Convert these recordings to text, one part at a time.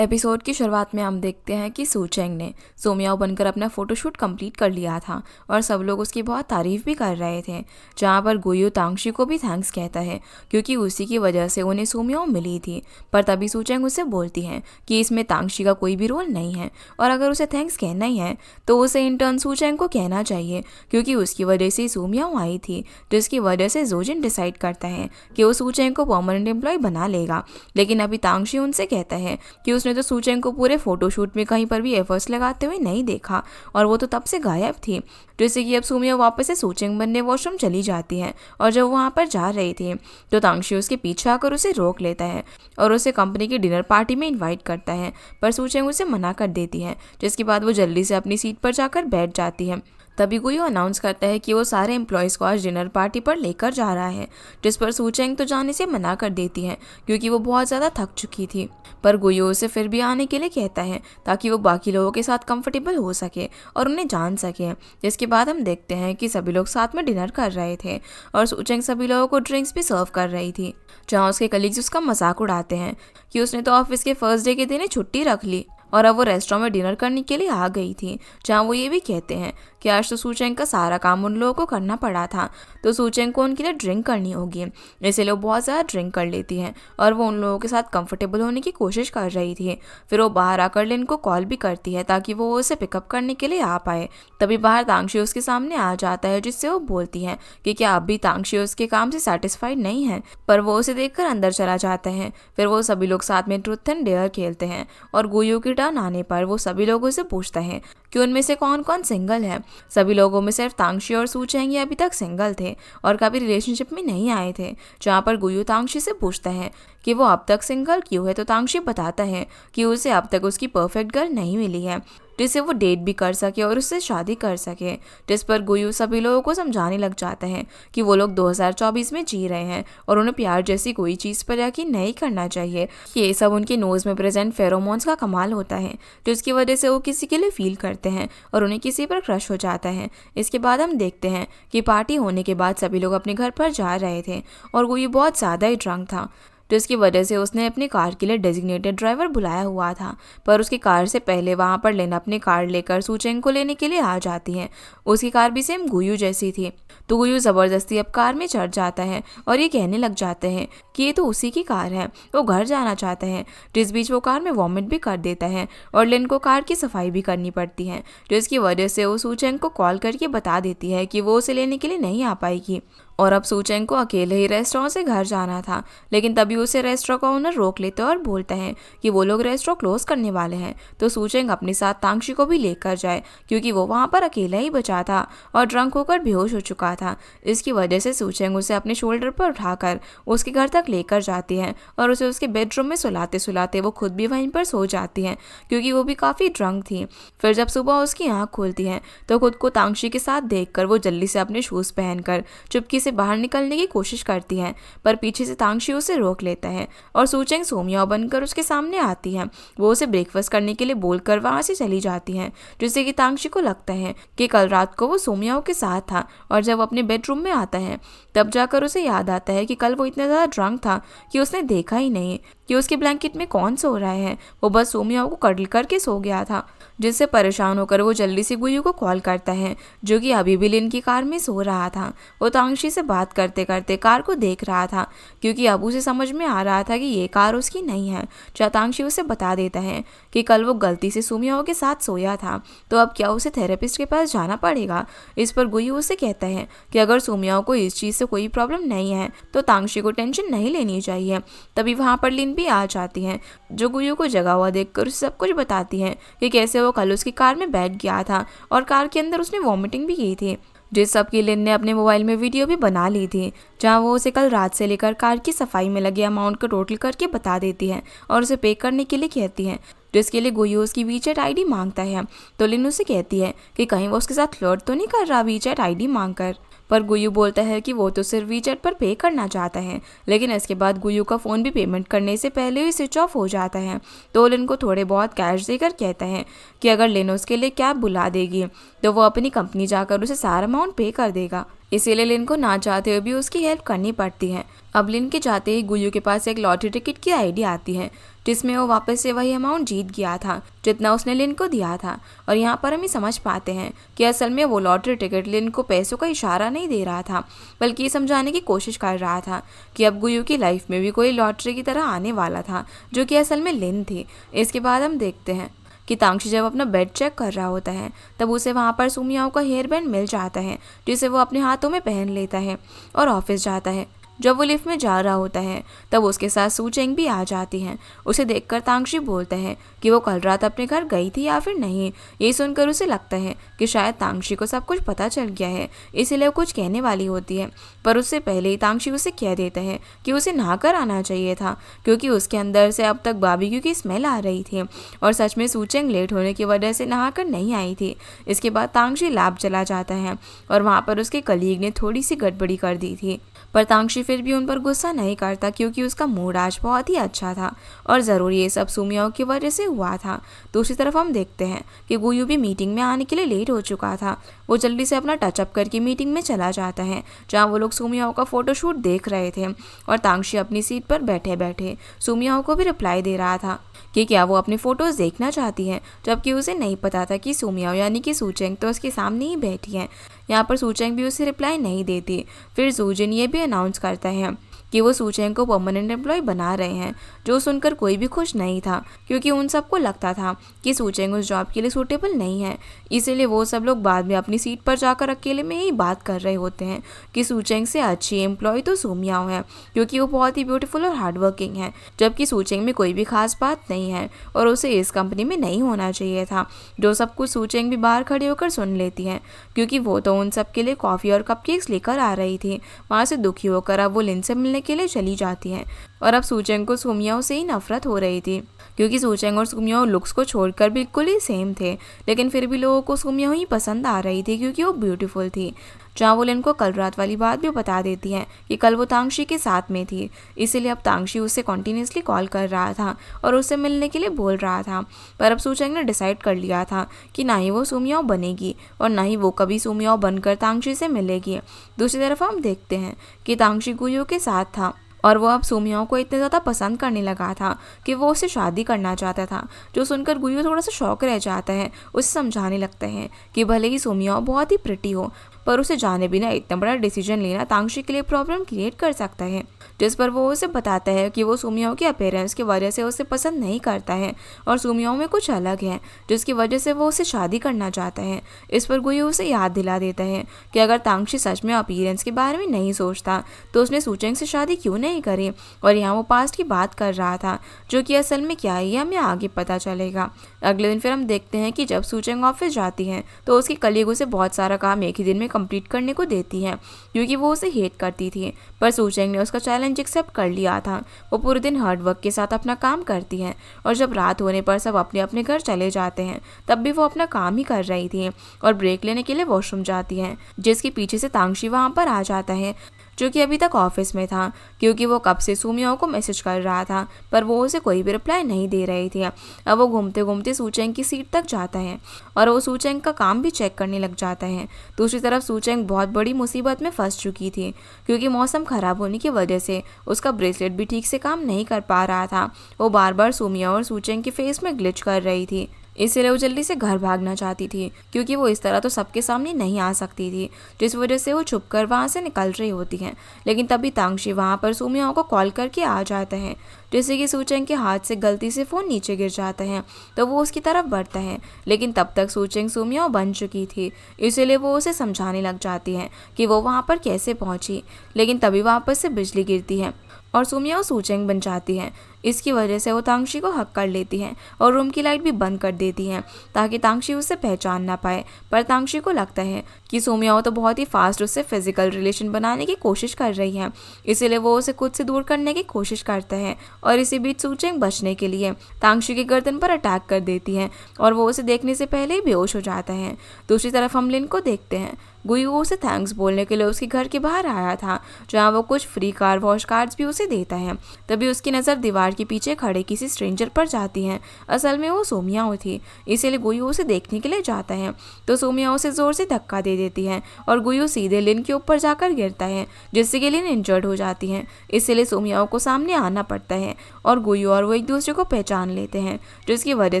Episode की शुरुआत में हम देखते हैं कि सूचेंग ने सोमियाओ बनकर अपना फोटोशूट कंप्लीट कर लिया था और सब लोग उसकी बहुत तारीफ भी कर रहे थे, जहां पर गुयू तांगशी को भी थैंक्स कहता है क्योंकि उसी की वजह से उन्हें सोमियाओ मिली थी। पर तभी सूचेंग उसे बोलती है कि इसमें तांगशी का कोई भी रोल नहीं है और अगर उसे थैंक्स कहना ही है तो उसे इंटर्न सूचेंग को कहना चाहिए क्योंकि उसकी वजह से सोमियाओ आई थी, जिसकी वजह से जोजिन डिसाइड करता है कि वो सूचेंग को परमानेंट एम्प्लॉय बना लेगा। लेकिन अभी तांगशी उनसे कहता है कि उसने तो सूचेंग को पूरे फोटोशूट में कहीं पर भी एफर्ट्स लगाते हुए नहीं देखा और वो तो तब से गायब थी। जैसे कि अब सोमियाओ वापस से सूचेंग बनने वॉशरूम चली जाती है और जब वहाँ पर जा रही थी तो तांगशी उसके पीछे आकर उसे रोक लेता है और उसे कंपनी की डिनर पार्टी में इनवाइट करता है, पर सूचेंग उसे मना कर देती है, जिसके बाद वो जल्दी से अपनी सीट पर जाकर बैठ जाती है। तभी गुयू अनाउंस करता है कि वो सारे एम्प्लॉयज़ को आज डिनर पार्टी पर लेकर जा रहा है, जिस पर सूचेंग तो जाने से मना कर देती है क्योंकि वो बहुत ज़्यादा थक चुकी थी। पर गुयू उसे फिर भी आने के लिए कहता है ताकि वो बाकी लोगों के साथ कंफर्टेबल हो सके और उन्हें जान सके। जिसके बाद हम देखते हैं कि सभी लोग साथ में डिनर कर रहे थे और सूचेंग सभी लोगों को ड्रिंक्स भी सर्व कर रही थी, जहाँ उसके कलीग्स उसका मजाक उड़ाते हैं कि उसने तो ऑफिस के फर्स्ट डे के दिन ही छुट्टी रख ली और अब वो रेस्टोरेंट में डिनर करने के लिए आ गई थी, जहाँ वो ये भी कहते हैं कि आज तो सूचेंग का सारा काम उन लोगों को करना पड़ा था तो सूचेंग को उनके लिए ड्रिंक करनी होगी, इसलिए वो बहुत ज़्यादा ड्रिंक कर लेती हैं और वो उन लोगों के साथ कंफर्टेबल होने की कोशिश कर रही थी। फिर वो बाहर आकर लिन को कॉल भी करती है ताकि वो उसे पिकअप करने के लिए आ पाए। तभी बाहर तांगशी उसके सामने आ जाता है, जिससे वो बोलती है कि क्या अब भी तांगशी उसके काम से सेटिस्फाइड नहीं है, पर वो उसे देखकर अंदर चला जाता है। फिर वो सभी लोग साथ में ट्रूथ एंड डेयर खेलते हैं और गुयू की टर्न आने पर वो सभी लोगों से पूछता है कि उनमें से कौन कौन सिंगल है। सभी लोगों में सिर्फ तांगशी और सूचेंग अभी तक सिंगल थे और कभी रिलेशनशिप में नहीं आए थे, जहाँ पर गुयू तांगशी से पूछता है कि वो अब तक सिंगल क्यों है, तो तांगशी बताता है कि उसे अब तक उसकी परफेक्ट गर्ल नहीं मिली है जिससे वो डेट भी कर सके और उससे शादी कर सके। जिस पर गुयू सभी लोगों को समझाने लग जाता है कि वो लोग 2024 में जी रहे हैं और उन्हें प्यार जैसी कोई चीज़ पर यकीन नहीं करना चाहिए। ये सब उनके नोज़ में प्रेजेंट फेरोमोन्स का कमाल होता है, जिसकी वजह से वो किसी के लिए फील करते हैं और उन्हें किसी पर क्रश हो जाता है। इसके बाद हम देखते हैं कि पार्टी होने के बाद सभी लोग अपने घर पर जा रहे थे और गुयू बहुत ज़्यादा ही ड्रंक था, जिसकी वजह से उसने अपनी कार के लिए डेजिग्नेटेड ड्राइवर बुलाया हुआ था। पर उसकी कार से पहले वहां पर लेना अपनी कार लेकर सूचेंग को लेने के लिए आ जाती है। उसकी कार भी सेम गुयू जैसी थी, तो गुयू ज़बरदस्ती अब कार में चढ़ जाता है और ये कहने लग जाते हैं कि ये तो उसी की कार है, वो घर जाना चाहता है। जिस बीच वो कार में वॉमिट भी कर देता है और लिन को कार की सफाई भी करनी पड़ती है, जिसकी वजह से वो सूचेंग को कॉल करके बता देती है कि वो उसे लेने के लिए नहीं आ पाएगी और अब सूचेंग को अकेले ही रेस्टोरेंट से घर जाना था। लेकिन तभी उसे रेस्टोरेंट का ओनर रोक लेते और बोलता है कि वो लोग रेस्टोरेंट क्लोज करने वाले हैं, तो सूचेंग अपने साथ तांगशी को भी लेकर जाए क्योंकि वो वहाँ पर अकेला ही बचा था और ड्रंक होकर बेहोश हो चुका था। इसकी वजह से सूचेंग उसे अपने शोल्डर पर उठाकर उसके घर तक लेकर जाती है और उसे उसके बेडरूम में सुलाते सुलाते वो खुद भी वहीं पर सो जाती है क्योंकि वो भी काफ़ी ड्रंक थी। फिर जब सुबह उसकी आँख खुलती है तो खुद को तांगशी के साथ देखकर वो जल्दी से अपने शूज़ पहनकर चुपकी से बाहर निकलने की कोशिश करती है, पर पीछे से तांगशी उसे रोक लेता है और सूचेंग सोमियाओ बनकर उसके सामने आती है। वो उसे ब्रेकफास्ट करने के लिए बोलकर वहां से चली जाती है, जिससे कि तांगशी को लगता है कि कल रात को वो सोमियाओ के साथ था और जब वो अपने बेडरूम में आता है तब जाकर उसे याद आता है कि कल वो इतना ज़्यादा ड्रंक था कि उसने देखा ही नहीं कि उसके ब्लैंकेट में कौन सो रहा है। वो बस सोमियाओ को कडल करके सो गया था, जिससे परेशान होकर वो जल्दी से गुयू को कॉल करता है जो कि अभी भी लिन की कार में सो रहा था। वो तांगशी से बात करते करते कार को देख रहा था क्योंकि अब उसे समझ में आ रहा था कि ये कार उसकी नहीं है। जहाँ तांगशी उसे बता देता है कि कल वो गलती से सोमियाओ के साथ सोया था, तो अब क्या उसे थेरेपिस्ट के पास जाना पड़ेगा। इस पर गुयू उसे कहता है कि अगर सोमियाओ को इस चीज़ से कोई प्रॉब्लम नहीं है तो तांगशी को टेंशन नहीं लेनी चाहिए। तभी वहाँ पर लिन भी आ जाती है जो गुयू को जगा हुआ देखकर उसे सब कुछ बताती है कि कैसे वो कल उसकी कार में बैठ गया था और कार के अंदर उसने वॉमिटिंग भी की थी, जिस सब की लिन ने अपने मोबाइल में वीडियो भी बना ली थी, जहां वो उसे कल रात से लेकर कार की सफाई में लगे अमाउंट को टोटल करके बता देती है और उसे पे करने के लिए कहती है, जिसके लिए गुयू उसकी वीचैट आईडी मांगता है। तो लिन उसे कहती है कि कहीं वो उसके साथ फ्लर्ट तो नहीं कर रहा वीचैट आईडी मांगकर, पर गुयू बोलता है कि वो तो सिर्फ वीचैट पर पे करना चाहता है। लेकिन इसके बाद गुयू का फ़ोन भी पेमेंट करने से पहले ही स्विच ऑफ हो जाता है, तो लिन को थोड़े बहुत कैश देकर कहता है कि अगर लिन उसके लिए कैब बुला देगी तो वो अपनी कंपनी जाकर उसे सारा अमाउंट पे कर देगा। इसीलिए लिन को ना चाहते हुए भी उसकी हेल्प करनी पड़ती है। अब लिन के जाते ही गुयू के पास एक लॉटरी टिकट की आइडिया आती है, जिसमें वो वापस से वही अमाउंट जीत गया था जितना उसने लिन को दिया था। और यहाँ पर हम ये समझ पाते हैं कि असल में वो लॉटरी टिकट लिन को पैसों का इशारा नहीं दे रहा था, बल्कि ये समझाने की कोशिश कर रहा था कि अब गुयू की लाइफ में भी कोई लॉटरी की तरह आने वाला था, जो कि असल में लिन थी। इसके बाद हम देखते हैं कि तांगशी जब अपना बेड चेक कर रहा होता है तब उसे वहाँ पर सुमियाओ का हेयर बैंड मिल जाता है, जिसे वो अपने हाथों में पहन लेता है और ऑफिस जाता है। जब वो लिफ्ट में जा रहा होता है तब उसके साथ सू चेंग भी आ जाती हैं। उसे देखकर तांगशी बोलता है कि वो कल रात अपने घर गई थी या फिर नहीं। ये सुनकर उसे लगता है कि शायद तांगशी को सब कुछ पता चल गया है, इसीलिए वो कुछ कहने वाली होती है, पर उससे पहले ही तांगशी उसे कह देता है कि उसे नहाकर आना चाहिए था, क्योंकि उसके अंदर से अब तक बारबेक्यू की स्मेल आ रही थी और सच में सू चेंग लेट होने की वजह से नहाकर नहीं आई थी। इसके बाद तांगशी लैब चला जाता है और वहाँ पर उसके कलीग ने थोड़ी सी गड़बड़ी कर दी थी, पर तांगशी फिर भी उन पर गुस्सा नहीं करता क्योंकि उसका मूड आज बहुत ही अच्छा था और ज़रूर ये सब सुमियाओ की वजह से हुआ था। दूसरी तरफ हम देखते हैं कि गुयू भी मीटिंग में आने के लिए लेट हो चुका था। वो जल्दी से अपना टचअप करके मीटिंग में चला जाता है, जहाँ वो लोग सुमियाओ का फोटोशूट देख रहे थे और तांगशी अपनी सीट पर बैठे बैठे सुमियाओ को भी रिप्लाई दे रहा था कि क्या वो अपनी फ़ोटोज़ देखना चाहती है, जबकि उसे नहीं पता था कि सुमियाओ यानी कि सू चेंग तो उसके सामने ही बैठी है। यहाँ पर सू चेंग भी उसे रिप्लाई नहीं देती। फिर जू जिन ये भी अनाउंस करता है कि वो सू चेंग को परमानेंट एम्प्लॉय बना रहे हैं, जो सुनकर कोई भी खुश नहीं था क्योंकि उन सबको लगता था कि सू चेंग उस जॉब के लिए सूटेबल नहीं है। इसीलिए वो सब लोग बाद में अपनी सीट पर जाकर अकेले में ही बात कर रहे होते हैं कि सू चेंग से अच्छी एम्प्लॉय तो सुमियाओ है, क्योंकि वो बहुत ही ब्यूटीफुल और हार्ड वर्किंग है, जबकि सू चेंग में कोई भी खास बात नहीं है और उसे इस कंपनी में नहीं होना चाहिए था। जो सब कुछ सू चेंग भी बाहर खड़े होकर सुन लेती है, क्योंकि वो तो उन सब के लिए कॉफ़ी और कपकेक्स लेकर आ रही थी। वहाँ से दुखी होकर अब वो लिन से मिलने के लिए चली जाती हैं और अब सू चेंग को सुमियाओ से ही नफरत हो रही थी, क्योंकि सू चेंग और सुमियाओ लुक्स को छोड़कर बिल्कुल ही सेम थे, लेकिन फिर भी लोगों को सुमियाओ ही पसंद आ रही थी क्योंकि वो ब्यूटीफुल थी। जहाँ वो लिन को कल रात वाली बात भी बता देती हैं कि कल वो तांगशी के साथ में थी, इसीलिए अब तांगशी उससे कॉन्टीन्यूसली कॉल कर रहा था और उससे मिलने के लिए बोल रहा था। पर अब सू चेंग ने डिसाइड कर लिया था कि ना ही वो सुमियाओ बनेगी और ना ही वो कभी सुमियाओ बनकर तांगशी से मिलेगी। दूसरी तरफ हम देखते हैं कि तांगशी गुयू के साथ था और वो अब सुमियाओ को इतने ज़्यादा पसंद करने लगा था कि वो उससे शादी करना चाहता था, जो सुनकर गुयू थोड़ा सा शौक रह जाता है। उसे समझाने लगता है कि भले ही सुमियाओ बहुत ही प्रिटी हो, पर उसे जाने बिना इतना बड़ा डिसीजन लेना तांगशी के लिए प्रॉब्लम क्रिएट कर सकता है। जिस पर वो उसे बताता है कि वो सुमियाओ के अपीयरेंस की वजह से उसे पसंद नहीं करता है और सुमियाओ में कुछ अलग है, जिसकी वजह से वो उसे शादी करना चाहता है। इस पर गुयू उसे याद दिला देता है कि अगर तांगशी सच में अपीयरेंस के बारे में नहीं सोचता तो उसने सू चेंग से शादी क्यों नहीं करी। और यहाँ वो पास्ट की बात कर रहा था, जो कि असल में क्या है ये हमें आगे पता चलेगा। अगले दिन फिर हम देखते हैं कि जब सू चेंग ऑफिस जाती है तो उसकी कलीग उसे बहुत सारा काम एक ही दिन में कंप्लीट करने को देती है, क्योंकि वो उसे हेट करती थी। पर सू चेंग ने उसका चैलेंज एक्सेप्ट कर लिया था। वो पूरे दिन हार्ड वर्क के साथ अपना काम करती है और जब रात होने पर सब अपने अपने घर चले जाते हैं तब भी वो अपना काम ही कर रही थी और ब्रेक लेने के लिए वॉशरूम जाती है, जिसके पीछे से तांगशी वहाँ पर आ जाता है, जो कि अभी तक ऑफिस में था, क्योंकि वो कब से सुमियाओ को मैसेज कर रहा था पर वो उसे कोई भी रिप्लाई नहीं दे रही थी। अब वो घूमते घूमते सू चेंग की सीट तक जाता है और वो सू चेंग का काम भी चेक करने लग जाता है। दूसरी तरफ सू चेंग बहुत बड़ी मुसीबत में फंस चुकी थी, क्योंकि मौसम खराब होने की वजह से उसका ब्रेसलेट भी ठीक से काम नहीं कर पा रहा था। वो बार बार सुमियाओ और सू चेंग के फेस में ग्लिच कर रही थी, इसलिए वो जल्दी से घर भागना चाहती थी, क्योंकि वो इस तरह तो सबके सामने नहीं आ सकती थी, जिस वजह से वो छुपकर वहाँ से निकल रही होती हैं। लेकिन तभी तांगशी वहाँ पर सुमियाओ को कॉल करके आ जाता है, जैसे कि सू चेंग के हाथ से गलती से फ़ोन नीचे गिर जाता है तो वो उसकी तरफ बढ़ता है, लेकिन तब तक सू चेंग सुमियाओ बन चुकी थी, इसीलिए वो उसे समझाने लग जाती है कि वो वहाँ पर कैसे पहुँची। लेकिन तभी वापस से बिजली गिरती है और सुमियाओ सू चेंग बन जाती है। इसकी वजह से वो तांगशी को हक कर लेती हैं और रूम की लाइट भी बंद कर देती हैं ताकि तांगशी उसे पहचान ना पाए। पर तांगशी को लगता है कि सुमियाओ तो बहुत ही फास्ट उससे फिजिकल रिलेशन बनाने की कोशिश कर रही है, इसीलिए वो उसे खुद से दूर करने की कोशिश करता है और इसी बीच सू चेंग बचने के लिए तांगशी की गर्दन पर अटैक कर देती है और वो उसे देखने से पहले ही बेहोश हो जाता है। दूसरी तरफ हम लिन को देखते हैं गुयू उसे थैंक्स बोलने के लिए उसके घर के बाहर आया था, जहाँ वो कुछ फ्री कार वॉश कार्ड्स भी उसे देता है। तभी उसकी नज़र दीवार के पीछे खड़े किसी स्ट्रेंजर पर जाती है। असल में वो सोमियाओ थी, इसीलिए गुयू उसे देखने के लिए जाता है तो सोमियाओ उसे जोर से धक्का दे देती है और गुयू सीधे लिन के ऊपर जाकर गिरता है, जिससे कि लिन इंजर्ड हो जाती है। इसलिए सोमियाओ को सामने आना पड़ता है और गुयू और वो एक दूसरे को पहचान लेते हैं, जिसकी वजह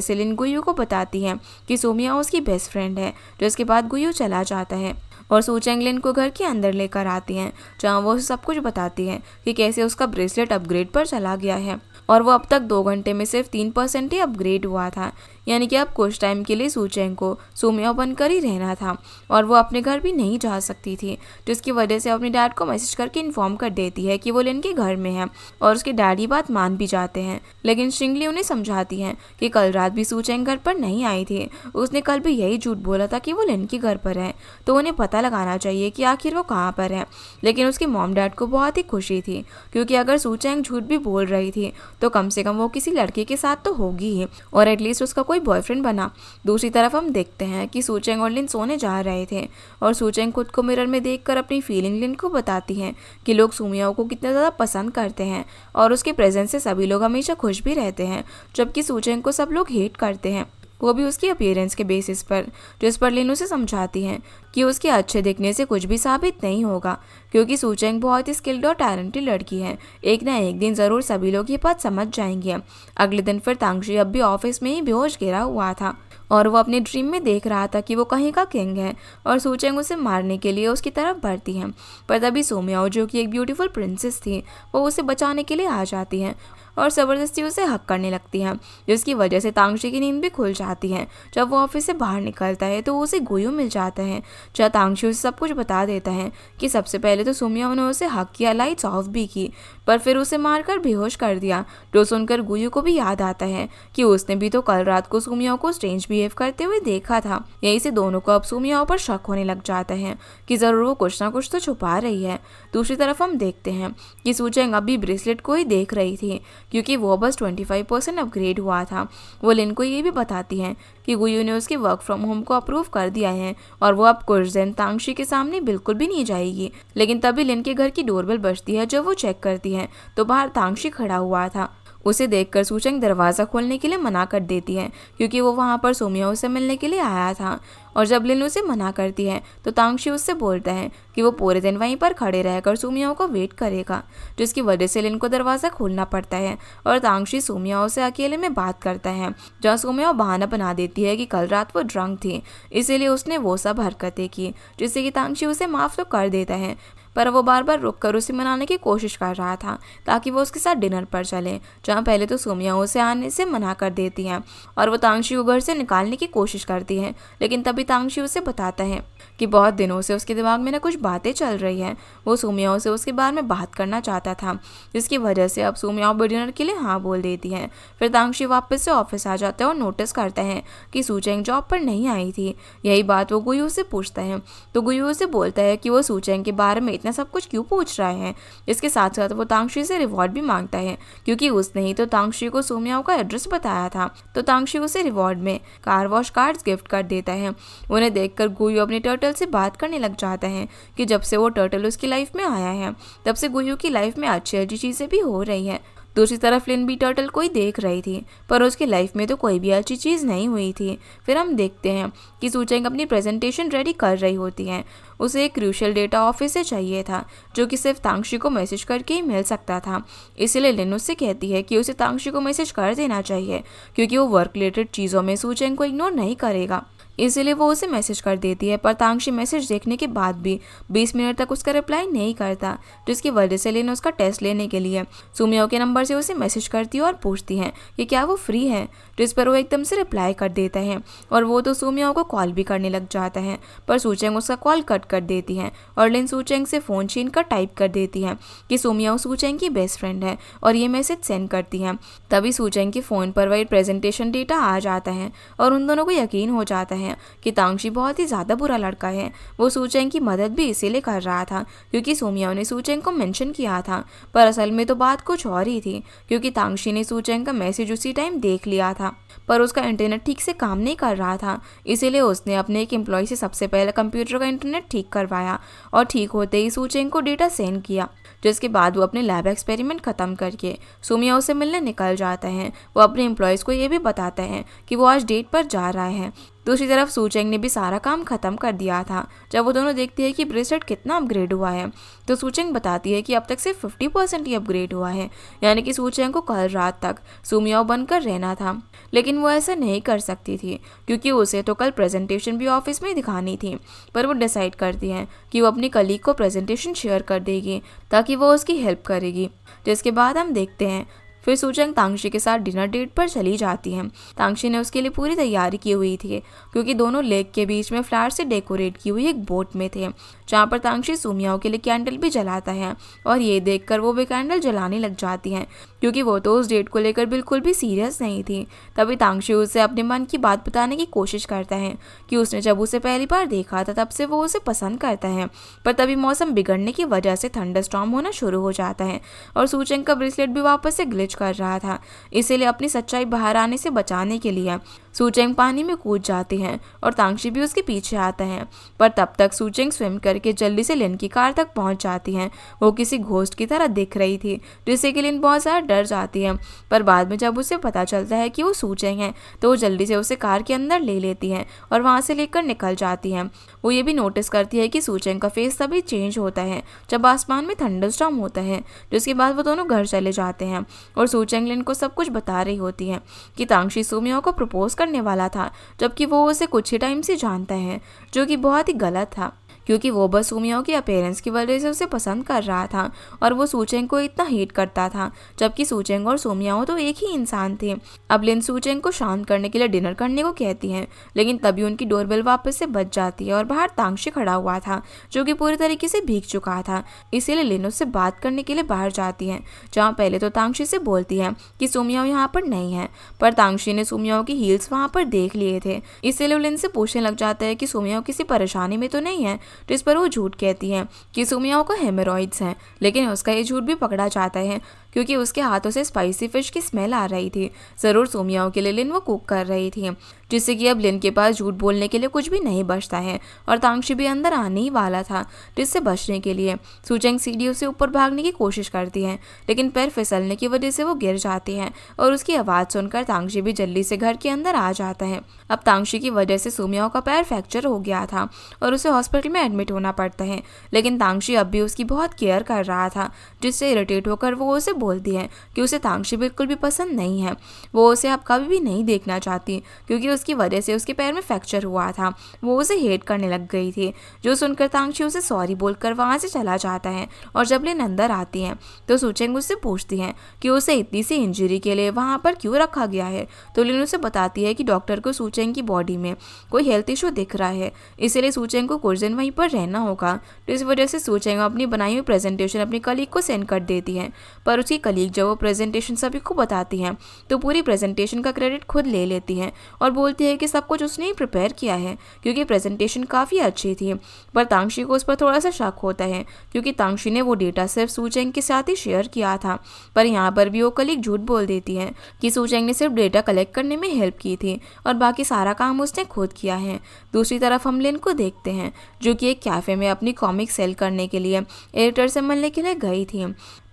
से लिन गुयू को बताती है कि सोमियाओ उसकी बेस्ट फ्रेंड है। जिसके बाद गुयू चला जाता है और सूचेंग लिन को घर के अंदर लेकर आती हैं, जहाँ वो उसे सब कुछ बताती है कि कैसे उसका ब्रेसलेट अपग्रेड पर चला गया है और वो अब तक 2 घंटे में सिर्फ 3% ही अपग्रेड हुआ था, यानी कि अब कुछ टाइम के लिए सूचेंग को सोमियाओ बनकर ही रहना था और वो अपने घर भी नहीं जा सकती थी, जिसकी वजह से अपने डैड को मैसेज करके इन्फॉर्म कर देती है कि वो लिन के घर में है और उसके डैडी बात मान भी जाते हैं। लेकिन शिंगली उन्हें समझाती है कि कल रात भी सूचेंग घर पर नहीं आई थी, उसने कल भी यही झूठ बोला था कि वो लिन के घर पर है, तो उन्हें पता लगाना चाहिए कि आखिर वो कहाँ पर है। लेकिन उसके मॉम डैड को बहुत ही खुशी थी, क्योंकि अगर सूचेंग झूठ भी बोल रही थी तो कम से कम वो किसी लड़के के साथ तो होगी ही और एटलीस्ट उसका कोई बॉयफ्रेंड बना। दूसरी तरफ हम देखते हैं कि सूचेंग और लिन सोने जा रहे थे और सूचेंग खुद को मिरर में देखकर अपनी फीलिंग लिन को बताती है कि लोग सुमियाओ को कितना ज़्यादा पसंद करते हैं और उसके प्रेजेंस से सभी लोग हमेशा खुश भी रहते हैं, जबकि सूचेंग को सब लोग हेट करते हैं, वो भी उसकी अपीयरेंस के बेसिस पर। जिस पर लिन उसे समझाती हैं कि उसके अच्छे दिखने से कुछ भी साबित नहीं होगा, क्योंकि सूचेंग बहुत ही स्किल्ड और टैलेंटेड लड़की है। एक ना एक दिन ज़रूर सभी लोग ये बात समझ जाएंगे। अगले दिन फिर तांगशी अब भी ऑफिस में ही बेहोश गिरा हुआ था और वो अपने ड्रीम में देख रहा था कि वो कहीं का किंग है और सूचेंग उसे मारने के लिए उसकी तरफ बढ़ती है। पर तभी सोमियाओ, जो कि एक ब्यूटीफुल प्रिंसेस थी, वो उसे बचाने के लिए आ जाती है और ज़बरदस्ती उसे हक करने लगती है, जिसकी वजह से तांगशी की नींद भी खुल जाती है। जब वो ऑफिस से बाहर निकलता है तो उसे गुयू मिल जाता है, जहाँ तांगशी उसे सब कुछ बता देता है कि सबसे पहले तो सोमियाओ ने उसे हक किया, लाइट्स ऑफ भी की, पर फिर उसे मारकर बेहोश कर दिया। जो सुनकर गुयू को भी याद आता है कि उसने भी तो कल रात को सोमियाओ को स्ट्रेंज बिहेव करते हुए देखा था। यहीं से दोनों को अब सोमियाओ पर शक होने लग जाता है कि ज़रूर वो कुछ ना कुछ तो छुपा रही है। दूसरी तरफ हम देखते हैं कि सूचेंग अभी ब्रेसलेट को ही देख रही थी, क्योंकि वो बस 25% अपग्रेड हुआ था। वो लिन को ये भी बताती है कि गुयू ने उसके वर्क फ्रॉम होम को अप्रूव कर दिया है और वो अब कुछ दिन तांगशी के सामने बिल्कुल भी नहीं जाएगी। लेकिन तभी लिन के घर की डोरबेल बजती है। जब वो चेक करती है तो बाहर तांगशी खड़ा हुआ था। उसे देखकर सूचेंग दरवाज़ा खोलने के लिए मना कर देती है, क्योंकि वो वहाँ पर सोमियाओ से मिलने के लिए आया था। और जब लिन उसे मना करती है तो तांगशी उससे बोलता है कि वो पूरे दिन वहीं पर खड़े रहकर सोमियाओ को वेट करेगा, जिसकी वजह से लिन को दरवाज़ा खोलना पड़ता है और तांगशी सोमियाओ से अकेले में बात करता है, जहाँ सोमियाओ बहाना बना देती है कि कल रात वो ड्रंक थी, इसीलिए उसने वो सब हरकतें की, जिससे कि तांगशी उसे माफ़ तो कर देता है, पर वो बार बार रुककर उसे मनाने की कोशिश कर रहा था ताकि वो उसके साथ डिनर पर चले, जहाँ पहले तो सोमियाओ उसे आने से मना कर देती हैं और वो तांगशी को घर से निकालने की कोशिश करती है। लेकिन तभी तांगशी उसे बताता है कि बहुत दिनों से उसके दिमाग में ना कुछ बातें चल रही हैं। वो सोमियाओ से उसके बारे में बात करना चाहता था, जिसकी वजह से अब सोमियाओ भी डिनर के लिए हाँ बोल देती है। फिर तांगशी वापस से ऑफिस आ जाता है और नोटिस करता है कि सूचेंग जॉब पर नहीं आई थी। यही बात वो गुयू से पूछता है तो गुयू उसे बोलता है कि वो सूचेंग के बारे में इतना सब कुछ क्यों पूछ रहे हैं। इसके साथ साथ वो तांगशी से रिवॉर्ड भी मांगता है, क्योंकि उसने ही तो तांगशी को सोमियाओ का एड्रेस बताया था। तो तांगशी उसे रिवॉर्ड में कार वॉश कार्ड्स गिफ्ट कर देता है। उन्हें देखकर गुयू अपने टर्टल से बात करने लग जाता है कि जब से वो टर्टल उसकी लाइफ में आया है तब से गुयू की लाइफ में अच्छी अच्छी चीज़ें भी हो रही है। दूसरी तरफ लिन भी टर्टल को ही देख रही थी, पर उसकी लाइफ में तो कोई भी अच्छी चीज़ नहीं हुई थी। फिर हम देखते हैं कि सूचेंग अपनी प्रेजेंटेशन रेडी कर रही होती है। उसे एक क्रूशियल डेटा ऑफिस से चाहिए था, जो कि सिर्फ तांगशी को मैसेज करके ही मिल सकता था। इसलिए लिन उससे कहती है कि उसे तांगशी को मैसेज कर देना चाहिए, क्योंकि वो वर्क रिलेटेड चीज़ों में सूचेंग को इग्नोर नहीं करेगा। इसीलिए वो उसे मैसेज कर देती है, पर तांगशी मैसेज देखने के बाद भी 20 मिनट तक उसका रिप्लाई नहीं करता, जिसकी वजह से लिन उसका टेस्ट लेने के लिए सोमियाओ के नंबर से उसे मैसेज करती है और पूछती है कि क्या वो फ्री है, जिस पर वो एकदम से रिप्लाई कर देता है और वो तो सोमियाओ को कॉल भी करने लग जाता है। पर सूचेंग उसका कॉल कट कर देती है और लिन सूचेंग से फ़ोन छीन कर टाइप कर देती है कि सोमियाओ सूचेंग की बेस्ट फ्रेंड है और ये मैसेज सेंड करती है। तभी सूचेंग के फ़ोन पर वही प्रेजेंटेशन डेटा आ जाता है और उन दोनों को यकीन हो जाता है कि तांगशी बहुत ही ज़्यादा बुरा लड़का है। वो सूचेंग की मदद भी इसीलिए कर रहा था क्योंकि सोमियाओ ने सूचेंग को मेंशन किया था, पर असल में तो बात कुछ और ही थी, क्योंकि तांगशी ने सूचेंग का मैसेज उसी टाइम देख लिया था, पर उसका इंटरनेट ठीक से काम नहीं कर रहा था। इसीलिए उसने अपने एक एम्प्लॉय से सबसे पहले कंप्यूटर का इंटरनेट ठीक ठीक करवाया और ठीक होते ही सूचेंग को डेटा सेंड किया, जिसके बाद वो अपने लैब एक्सपेरिमेंट खत्म करके सुमियाओ से मिलने निकल जाता है। वो अपने एम्प्लॉयज़ को ये भी बताता है कि वो आज डेट पर जा रहा है। दूसरी तरफ सूचेंग ने भी सारा काम खत्म कर दिया था। जब वो दोनों देखती है कि ब्रेसलेट कितना अपग्रेड हुआ है, तो सूचेंग बताती है कि अब तक सिर्फ 50% ही अपग्रेड हुआ है, यानी कि सूचेंग को कल रात तक सुमियाओ बनकर रहना था। लेकिन वो ऐसा नहीं कर सकती थी क्योंकि उसे तो कल प्रेजेंटेशन भी ऑफिस में ही दिखानी थी। पर वो डिसाइड करती है कि वो अपनी कलीग को प्रेजेंटेशन शेयर कर देगी ताकि वो उसकी हेल्प करेगी। जिसके बाद हम देखते हैं फिर सूचेंग तांगशी के साथ डिनर डेट पर चली जाती है। तांगशी ने उसके लिए पूरी तैयारी की हुई थी क्योंकि दोनों लेक के बीच में फ्लावर से डेकोरेट की हुई एक बोट में थे, जहाँ पर तांगशी सुमियाओ के लिए कैंडल भी जलाता है और ये देखकर वो भी कैंडल जलाने लग जाती हैं क्योंकि वो तो उस डेट को लेकर बिल्कुल भी सीरियस नहीं थी। तभी तांगशी उसे अपने मन की बात बताने की कोशिश करता है कि उसने जब उसे पहली बार देखा था तब से वो उसे पसंद करता है। पर तभी मौसम बिगड़ने की वजह से थंडरस्टॉर्म होना शुरू हो जाता है और सूचेंग का ब्रेसलेट भी वापस से ग्लिच कर रहा था। इसीलिए अपनी सच्चाई बाहर आने से बचाने के लिए सूचेंग पानी में कूद जाती है और तांगशी भी उसके पीछे आता है। पर तब तक सूचेंग स्विम करके जल्दी से लिन की कार तक पहुंच जाती है। वो किसी घोस्ट की तरह दिख रही थी, जिससे कि लिन बहुत ज़्यादा डर जाती है। पर बाद में जब उसे पता चलता है कि वो सूचेंग है तो वो जल्दी से उसे कार के अंदर ले लेती है और वहाँ से लेकर निकल जाती है। वो ये भी नोटिस करती है कि सूचेंग का फेस तभी चेंज होता है जब आसमान में थंडरस्टॉर्म होता है। जिसके बाद वो दोनों घर चले जाते हैं और सूचेंग लिन को सब कुछ बता रही होती है कि तांगशी सुमियाओ को प्रपोज करने वाला था, जबकि वो उसे कुछ ही टाइम से जानता है, जो कि बहुत ही गलत था क्योंकि वो बस सुमियाओ की अपीयरेंस की वजह से उसे पसंद कर रहा था और वो सूचेंग को इतना हेट करता था, जबकि सूचेंग और सुमियाओ तो एक ही इंसान थे। अब लिन सूचेंग को शांत करने के लिए डिनर करने को कहती है, लेकिन तभी उनकी डोरबेल वापस से बज जाती है और बाहर तांगशी खड़ा हुआ था जो कि पूरी तरीके से भीग चुका था। इसीलिए लिन उससे बात करने के लिए बाहर जाती है, जहाँ पहले तो तांगशी से बोलती है कि सुमियाओ यहाँ पर नहीं है, पर तांगशी ने सुमियाओ की हील्स वहाँ पर देख लिए थे। इसीलिए लिन से पूछने लग जाता है कि सुमियाओ किसी परेशानी में तो नहीं है, जिस पर वो झूठ कहती है कि सुमियाओ को हेमोरॉइड्स हैं। लेकिन उसका ये झूठ भी पकड़ा जाता है क्योंकि उसके हाथों से स्पाइसी फिश की स्मेल आ रही थी। ज़रूर सुमियाओ के लिए लिन वो कुक कर रही थी, जिससे कि अब लिन के पास झूठ बोलने के लिए कुछ भी नहीं बचता है और तांगशी भी अंदर आने ही वाला था। जिससे बचने के लिए सूचेंग सीढ़ियों से ऊपर भागने की कोशिश करती है, लेकिन पैर फिसलने की वजह से वो गिर जाती है और उसकी आवाज़ सुनकर तांगशी भी जल्दी से घर के अंदर आ जाता है। अब तांगशी की वजह से सुमियाओ का पैर फ्रैक्चर हो गया था और उसे हॉस्पिटल में एडमिट होना पड़ता है, लेकिन तांगशी अब भी उसकी बहुत केयर कर रहा था, जिससे इरिटेट होकर वो उसे बोलती है कि उसे तांगशी बिल्कुल भी पसंद नहीं है। वो उसे अब कभी भी नहीं देखना चाहती क्योंकि उसकी वजह से उसके पैर में फ्रैक्चर हुआ था। वो उसे हेट करने लग गई थी, जो सुनकर तांगशी उसे सॉरी बोलकर वहाँ से चला जाता है। और जब लिन अंदर आती है तो सूचेंग उससे पूछती है कि उसे इतनी सी इंजरी के लिए वहाँ पर क्यों रखा गया है। तो लिन उसे बताती है कि डॉक्टर को सूचेंग की बॉडी में कोई हेल्थ इशू दिख रहा है, इसीलिए सूचेंग को कुछ दिन वहीं पर रहना होगा। तो इस वजह से सूचेंग अपनी बनाई हुई प्रेजेंटेशन अपनी कलीग को सेंड कर देती है। पर उसकी कलीग जब वो प्रेजेंटेशन सभी को बताती है तो पूरी प्रेजेंटेशन का क्रेडिट खुद ले लेती है और बोलती है कि सब कुछ उसने ही प्रिपेयर किया है क्योंकि प्रेजेंटेशन काफ़ी अच्छी थी। पर तांगशी को उस पर थोड़ा सा शक होता है क्योंकि तांगशी ने वो डेटा सिर्फ सूचेंग के साथ ही शेयर किया था। पर यहाँ पर भी वो कलीग झूठ बोल देती है कि सूचेंग ने सिर्फ डेटा कलेक्ट करने में हेल्प की थी और बाकी सारा काम उसने खुद किया है। दूसरी तरफ हम लिन को देखते हैं जो कि एक कैफ़े में अपनी कॉमिक सेल करने के लिए एडिटर से मिलने के लिए गई थी,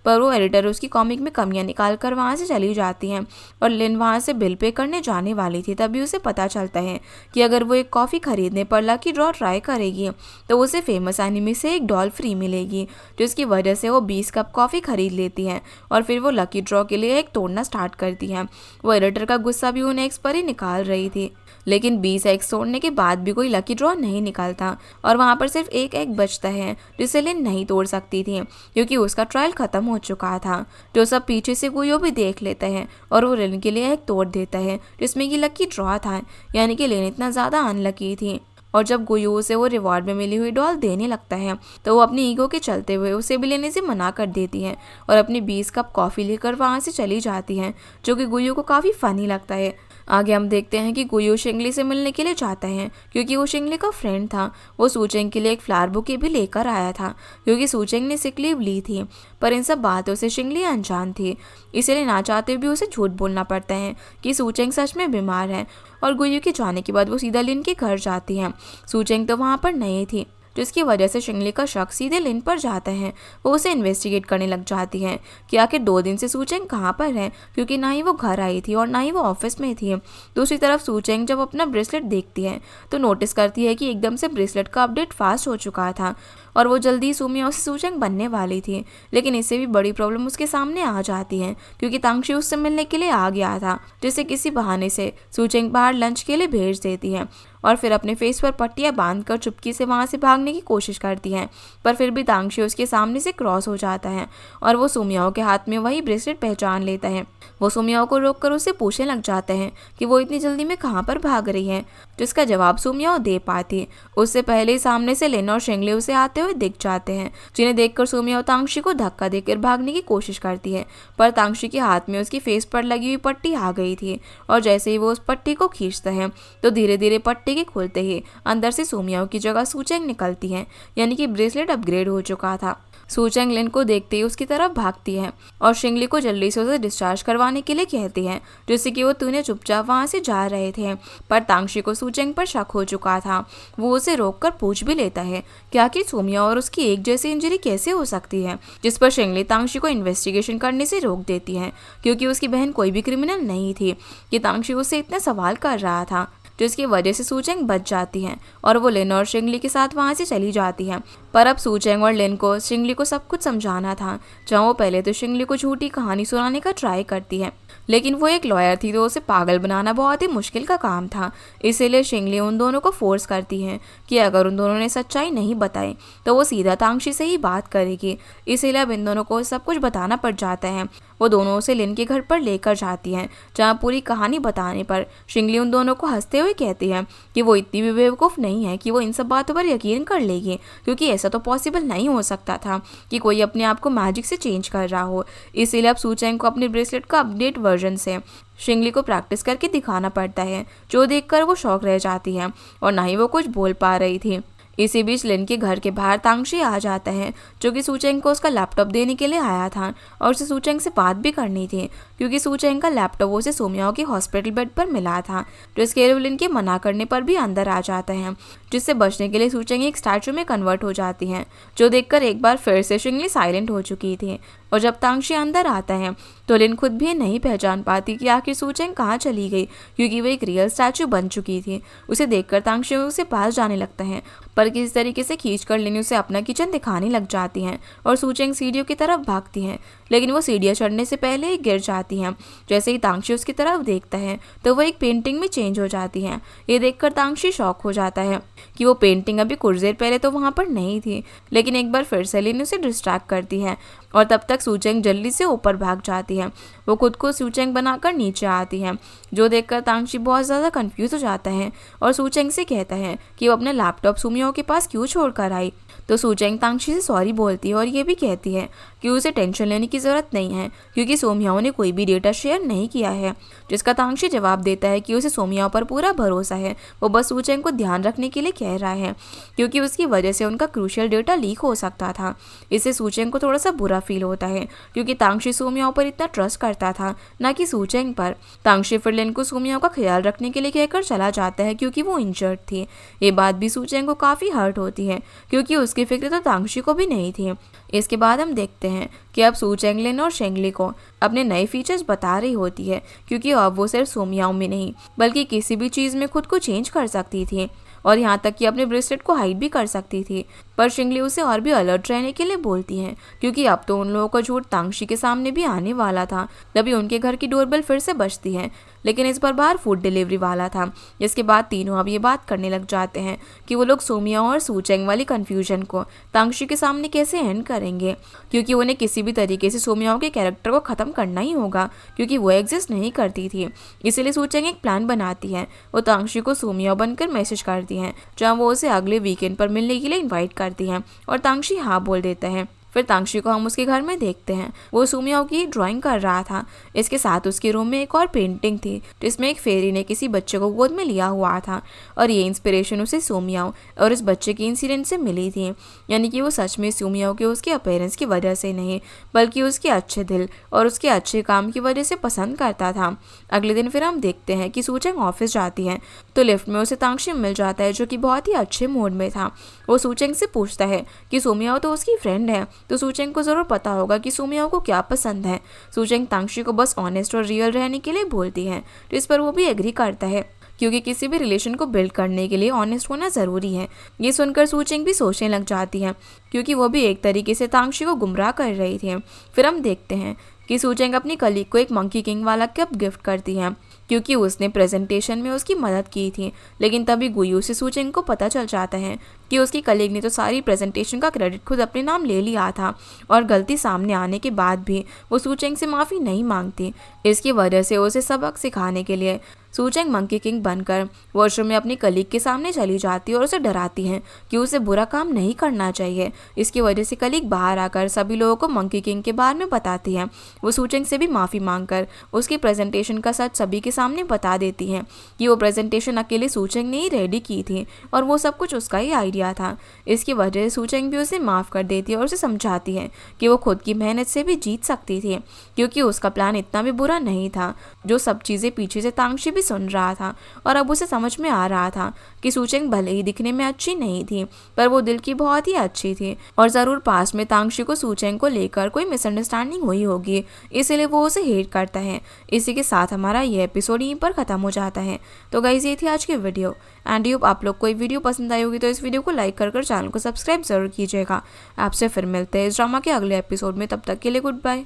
पर वो एडिटर उसकी कॉमिक में कमियां निकाल कर वहाँ से चली जाती हैं और लिन वहाँ से बिल पे करने जाने वाली थी। तभी उसे पता चलता है कि अगर वो एक कॉफ़ी खरीदने पर लकी ड्रॉ ट्राई करेगी तो उसे फेमस एनिमी से एक डॉल फ्री मिलेगी, जिसकी वजह से वो 20 कप कॉफ़ी खरीद लेती है और फिर वो लकी ड्रॉ के लिए एक तोड़ना स्टार्ट करती है। वो एडिटर का गुस्सा भी उन्हें एक्स पर ही निकाल रही थी, लेकिन 20 एग्स तोड़ने के बाद भी कोई लकी ड्रॉ नहीं निकलता और वहाँ पर सिर्फ एक एग बचता है जिसे लिन नहीं तोड़ सकती थी क्योंकि उसका ट्रायल ख़त्म हो चुका था। जो सब पीछे से गुयो भी देख लेता है और वो लिन के लिए एक तोड़ देता है जिसमें कि लकी ड्रॉ था, यानी कि लिन इतना ज़्यादा अनलकी थी। और जब गुयो उसे वो रिवॉर्ड में मिली हुई डॉल देने लगता है तो वो अपनी ईगो के चलते हुए उसे भी लेने से मना कर देती है और अपनी 20 कप कॉफ़ी लेकर वहाँ से चली जाती है, जो कि गुयो को काफ़ी फ़नी लगता है। आगे हम देखते हैं कि गुयो शिंगली से मिलने के लिए जाता है क्योंकि वो शिंगली का फ्रेंड था। वो सूचेंग के लिए एक फ्लावर बुके भी लेकर आया था क्योंकि सूचेंग ने सिक लीव ली थी, पर इन सब बातों से शिंगली अनजान थी, इसलिए ना चाहते भी उसे झूठ बोलना पड़ता है कि सूचेंग सच में बीमार है। और गुयो के जाने के बाद वो सीधा लिन के घर जाती है। सूचेंग तो वहाँ पर नहीं थी, जिसकी वजह से शिंगली का शक सीधे लिन पर जाता है। वो उसे इन्वेस्टिगेट करने लग जाती है कि आखिर 2 दिन से सूचेंग कहाँ पर है, क्योंकि ना ही वो घर आई थी और ना ही वो ऑफिस में थी। दूसरी तरफ सूचेंग जब अपना ब्रेसलेट देखती है तो नोटिस करती है कि एकदम से ब्रेसलेट का अपडेट फास्ट हो चुका था और वो जल्दी सुमिया से सूचेंग बनने वाली थी। लेकिन इससे भी बड़ी प्रॉब्लम उसके सामने आ जाती है, क्योंकि तांगशी उससे मिलने के लिए आ गया था, जिसे किसी बहाने से सूचेंग बाहर लंच के लिए भेज देती है और फिर अपने फेस पर पट्टियां बांधकर चुपकी से वहां से भागने की कोशिश करती है। पर फिर भी तांगशी उसके सामने से क्रॉस हो जाता है और वो सुमियाओ के हाथ में वही ब्रेसलेट पहचान लेता है। वो सुमियाओ को रोककर उससे पूछने लग जाते हैं कि वो इतनी जल्दी में कहाँ पर भाग रही है, जिसका जवाब सुमियाओ दे पाती। उससे पहले ही सामने से लिन और शिंगली उसे आते हुए दिख जाते हैं, जिन्हें देखकर सुमियाओ तांगशी को धक्का देकर भागने की कोशिश करती है। पर तांगशी के हाथ में उसकी फेस पर लगी हुई पट्टी आ गई थी और जैसे ही वो उस पट्टी को खींचता है तो धीरे धीरे पट्टी के खुलते ही अंदर से सुमियाओ की जगह सूचेंग निकलती है, यानी कि ब्रेसलेट अपग्रेड हो चुका था। सूचेंग लिन को देखते ही उसकी तरफ भागती है और शिंगली को जल्दी से उसे डिस्चार्ज करवाने के लिए कहती है, जिससे कि वो दोनों चुपचाप वहां से जा रहे थे। पर तांगशी को सूचेंग पर शक हो चुका था। वो उसे रोककर पूछ भी लेता है कि आखिर सुमिया और उसकी एक जैसी इंजरी कैसे हो सकती है, जिस पर शिंगली तांगशी को इन्वेस्टिगेशन करने से रोक देती है, क्योंकि उसकी बहन कोई भी क्रिमिनल नहीं थी कि तांगशी उससे इतना सवाल कर रहा था, जिसकी वजह से सूचेंग बच जाती है और वो लिन और शिंगली के साथ वहां से चली जाती है। पर अब सूचेंग और लिन को शिंगली को सब कुछ समझाना था, जहाँ वो पहले तो शिंगली को झूठी कहानी सुनाने का ट्राई करती है, लेकिन वो एक लॉयर थी तो उसे पागल बनाना बहुत ही मुश्किल का काम था। इसीलिए शिंगली उन दोनों को फोर्स करती है कि अगर उन दोनों ने सच्चाई नहीं बताई तो वो सीधा तांगशी से ही बात करेगी। इसीलिए अब इन दोनों को सब कुछ बताना पड़ जाता है। वो दोनों उसे लिन के घर पर लेकर जाती हैं, जहाँ पूरी कहानी बताने पर शिंगली उन दोनों को हंसते हुए कहती है कि वो इतनी भी बेवकूफ़ नहीं है कि वो इन सब बातों पर यकीन कर लेगी, क्योंकि ऐसा तो पॉसिबल नहीं हो सकता था कि कोई अपने आप को मैजिक से चेंज कर रहा हो। इसीलिए अब सूचेंग को अपने ब्रेसलेट का अपडेट वर्जन से शिंगली को प्रैक्टिस करके दिखाना पड़ता है, जो देखकर वो शॉक रह जाती है और ना ही वो कुछ बोल पा रही थी। इसी बीच लिन के घर के बाहर तांगशी आ जाता है, जो कि सूचेंग को उसका लैपटॉप देने के लिए आया था और उसे सूचेंग से बात भी करनी थी, क्योंकि सूचेंग का लैपटॉप उसे सोमियाओ के हॉस्पिटल बेड पर मिला था, जिसके लिए लिन के मना करने पर भी अंदर आ जाता है, जिससे बचने के लिए सूचेंग एक स्टैचू में कन्वर्ट हो जाती है, जो देखकर एक बार फिर से शिंगली साइलेंट हो चुकी थी। और जब तांगशी अंदर आता है तो लिन खुद भी नहीं पहचान पाती कि आखिर सूचेंग कहाँ चली गई, क्योंकि वो एक रियल स्टैचू बन चुकी थी। उसे देखकर तांगशी उसे पास जाने लगता है, पर किसी तरीके से खींचकर लिन उसे अपना किचन दिखाने लग जाती हैं और सूचेंग सीढ़ियों की तरफ भागती है, लेकिन वो सीढ़ियाँ चढ़ने से पहले ही गिर जाती हैं। जैसे ही तांगशी उसकी तरफ देखता है तो वो एक पेंटिंग में चेंज हो जाती है। ये देखकर तांगशी शॉक हो जाता है कि वो पेंटिंग अभी कुछ देर पहले तो वहाँ पर नहीं थी, लेकिन एक बार फिर से लिन उसे डिस्ट्रैक्ट करती है और तब तक सूचेंग जल्दी से ऊपर भाग जाती है। वो खुद को सूचेंग बनाकर नीचे आती है, जो देखकर तांगशी बहुत ज़्यादा कंफ्यूज हो जाता है और सूचेंग से कहता है कि वो अपने लैपटॉप सुमियाओ के पास क्यों छोड़ कर आई। तो सूचेंग तांगशी से सॉरी बोलती है और ये भी कहती है कि उसे टेंशन लेने की ज़रूरत नहीं है, क्योंकि सोमियाओ ने कोई भी डेटा शेयर नहीं किया है, जिसका तांगशी जवाब देता है कि उसे सोमियाओ पर पूरा भरोसा है, वो बस सूचेंग को ध्यान रखने के लिए कह रहा है, क्योंकि उसकी वजह से उनका क्रूशियल डेटा लीक हो सकता था। इससे सूचेंग को थोड़ा सा बुरा फील होता है, क्योंकि तांगशी सोमियाओ पर इतना ट्रस्ट करता था, ना कि सूचेंग पर। तांगशी फिर लिन को सोमियाओ का ख्याल रखने के लिए कहकर चला जाता है, क्योंकि वो इंजर्ड थी। ये बात भी सूचेंग को काफ़ी हर्ट होती है, क्योंकि उसकी फिक्र तो तांगशी को भी नहीं थी। इसके बाद हम देखते हैं कि अब सूचेंग लिन और शिंगली को अपने नए फीचर्स बता रही होती है, क्योंकि अब वो सिर्फ सोमियाओ में नहीं बल्कि किसी भी चीज़ में खुद को चेंज कर सकती थी और यहाँ तक कि अपने ब्रेसलेट को हाइड भी कर सकती थी। पर शिंगली उसे और भी अलर्ट रहने के लिए बोलती हैं, क्योंकि अब तो उन लोगों का झूठ तांगशी के सामने भी आने वाला था। तभी उनके घर की डोरबेल फिर से बजती है, लेकिन इस बार बाहर फूड डिलीवरी वाला था। जिसके बाद तीनों अब ये बात करने लग जाते हैं कि वो लोग सोमियाओ और सूचेंग वाली कन्फ्यूजन को तांगशी के सामने कैसे एंड करेंगे, क्योंकि उन्हें किसी भी तरीके से सोमियाओ के कैरेक्टर को ख़त्म करना ही होगा, क्योंकि वो एग्जिस्ट नहीं करती थी। इसीलिए सूचेंग एक प्लान बनाती है। वो तांगशी को सोमियाओ बनकर मैसेज करती हैं, जहाँ वो उसे अगले वीकेंड पर मिलने के लिए इन्वाइट करती हैं और तांगशी हाँ बोल देता है। फिर तांगशी को हम उसके घर में देखते हैं। वो सुमियाओ की ड्राइंग कर रहा था। इसके साथ उसके रूम में एक और पेंटिंग थी जिसमें एक फेरी ने किसी बच्चे को गोद में लिया हुआ था और ये इंस्पिरेशन उसे सुमियाओ और इस बच्चे की इंसिडेंट से मिली थी। यानी कि वो सच में सुमियाओ के उसके अपीयरेंस की वजह से नहीं बल्कि उसके अच्छे दिल और उसके अच्छे काम की वजह से पसंद करता था। अगले दिन फिर हम देखते हैं कि सूचेंग ऑफिस जाती है तो लिफ्ट में उसे तांगशी मिल जाता है जो कि बहुत ही अच्छे मूड में था। वो सूचेंग से पूछता है कि सुमियाओ तो उसकी फ्रेंड है तो सूचेंग को ज़रूर पता होगा कि सुमियाओ को क्या पसंद है। सूचेंग तांगशी को बस ऑनेस्ट और रियल रहने के लिए बोलती है तो इस पर वो भी एग्री करता है क्योंकि किसी भी रिलेशन को बिल्ड करने के लिए ऑनेस्ट होना ज़रूरी है। ये सुनकर सूचेंग भी सोचने लग जाती है क्योंकि वो भी एक तरीके से तांगशी को गुमराह कर रही थी। फिर हम देखते हैं कि सूचेंग अपनी कलीग को एक मंकी किंग वाला कप गिफ्ट करती है क्योंकि उसने प्रेजेंटेशन में उसकी मदद की थी। लेकिन तभी गुयू से सूचेंग को पता चल जाता है कि उसकी कलीग ने तो सारी प्रेजेंटेशन का क्रेडिट खुद अपने नाम ले लिया था और गलती सामने आने के बाद भी वो सूचेंग से माफ़ी नहीं मांगती। इसकी वजह से उसे सबक सिखाने के लिए सूचेंग मंकी किंग बनकर वॉशरूम में अपनी कलीग के सामने चली जाती है और उसे डराती है कि उसे बुरा काम नहीं करना चाहिए। इसकी वजह से कलीग बाहर आकर सभी लोगों को मंकी किंग के बारे में बताती है। वो सूचेंग से भी माफ़ी मांगकर उसकी प्रेजेंटेशन का सच सभी के सामने बता देती है कि वो प्रेजेंटेशन अकेले सूचेंग ने ही रेडी की थी और वो सब कुछ उसका ही आइडिया था। इसकी वजह से सूचेंग भी उसे माफ़ कर देती है और उसे समझाती है कि वो खुद की मेहनत से भी जीत सकती थी क्योंकि उसका प्लान इतना भी बुरा नहीं था। जो सब चीज़ें पीछे से तांगशी भी सुन रहा था और अब उसे समझ में आ रहा था कि सूचेंग भले ही दिखने में अच्छी नहीं थी पर वो दिल की बहुत ही अच्छी थी और ज़रूर पास में तांगशी को सूचेंग को लेकर कोई मिसअंडरस्टैंडिंग हुई होगी इसलिए वो उसे हेट करता है। इसी के साथ हमारा ये एपिसोड यहीं पर ख़त्म हो जाता है। तो गाइस ये थी आज की वीडियो एंड होप आप लोग को ये वीडियो पसंद आई होगी तो इस वीडियो को लाइक कर चैनल को सब्सक्राइब जरूर कीजिएगा। आपसे फिर मिलते हैं इस ड्रामा के अगले एपिसोड में। तब तक के लिए गुड बाय।